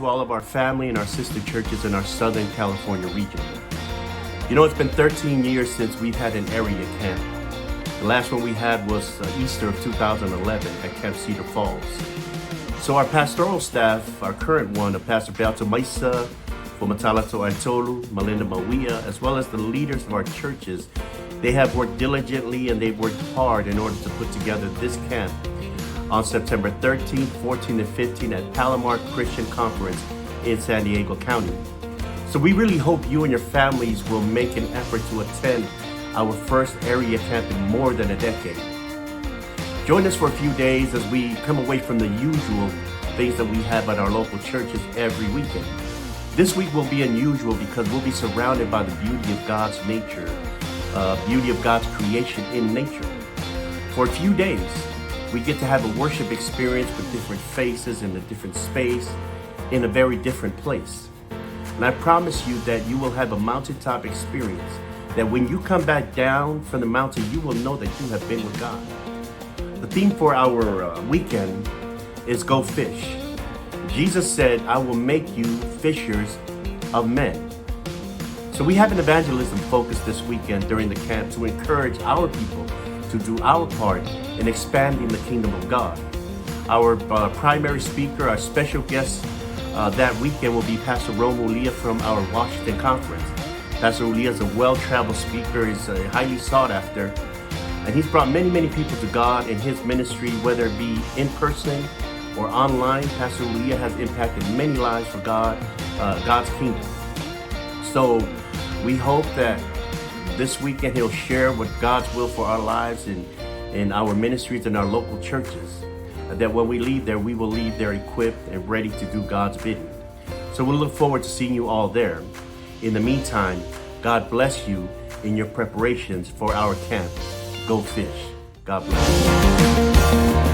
to all of our family and our sister churches in our Southern California region. You know, it's been 13 years since we've had an area camp. The last one we had was Easter of 2011 at Camp Cedar Falls. So our pastoral staff, our current one, Pastor Beato Maisa, Fomatalato Aitolu, Melinda Mawia, as well as the leaders of our churches, they have worked diligently and they've worked hard in order to put together this camp on September 13th, 14th, and 15th at Palomar Christian Conference in San Diego County. So we really hope you and your families will make an effort to attend our first area camp in more than a decade. Join us for a few days as we come away from the usual things that we have at our local churches every weekend. This week will be unusual because we'll be surrounded by the beauty of God's nature, beauty of God's creation in nature. For a few days, we get to have a worship experience with different faces in a different space, in a very different place. And I promise you that you will have a mountaintop experience, that when you come back down from the mountain, you will know that you have been with God. The theme for our weekend is Go Fish. Jesus said, I will make you fishers of men. So we have an evangelism focus this weekend during the camp to encourage our people to do our part in expanding the kingdom of God. Our primary speaker, our special guest that weekend will be Pastor Romo Ulia from our Washington conference. Pastor Ulia is a well-traveled speaker. He's highly sought after. And he's brought many, many people to God in his ministry, whether it be in person or online. Pastor Ulia has impacted many lives for God, God's kingdom. So we hope that this weekend he'll share what God's will for our lives in our ministries and our local churches. That when we leave there, we will leave there equipped and ready to do God's bidding. So we'll look forward to seeing you all there. In the meantime, God bless you in your preparations for our camp. Go fish. God bless you.